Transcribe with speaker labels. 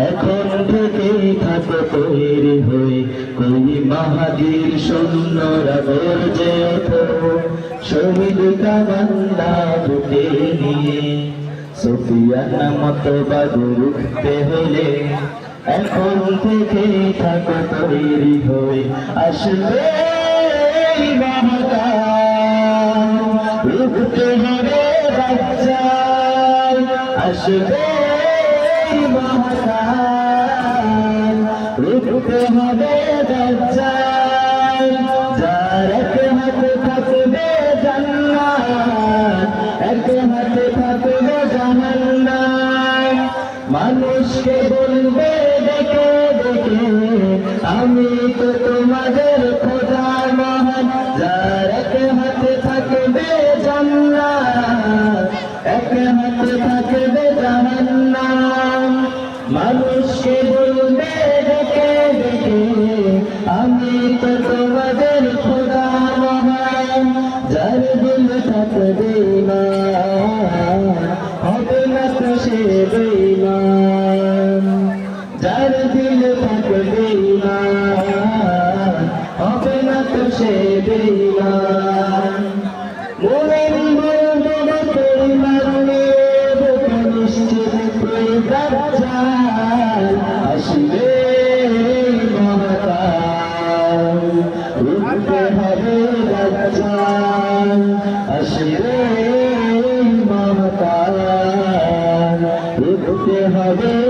Speaker 1: এখন থেকে থাকো তৈরি হয়ে কই মাহাদির সৈন্যরা গর্জে ওঠো শহীদ কামান্না বুকে নিয়ে সুফিয়ানা মতবাদ রুখতে হলে এখন থেকে থাকো তৈরি হয়ে আসবে রুখতে হবে বাচ্চায় আসবে মহাকাল রুখতে হবে বাচ্চায় যার এক হাতে থাকবে জান্নাত এক হাতে থাকবে জাহান্নাম মানুষকে বলবে দেখে দেখে আমি তো তোমাদের খোদা মহান যার এক হাতে থাকবে জান্নাত এক হাতে থাকবে জাহান্নাম মানুষকে বলবে দেখে দেখে আমি তো তোমাদের খোদা মহান যার দিল থাকবে ঈমান হবে না তো সে বেঈমান যার দিল থাকবে ঈমান হবে না তো সে বেঈমান মুমিন বলবে পরিবার নিয়ে বুকে নিশ্চিত দাজ্জাল আসবে মহাকাল রুখতে হবে দাজ্জাল আসবে মহাকাল রুখতে হবে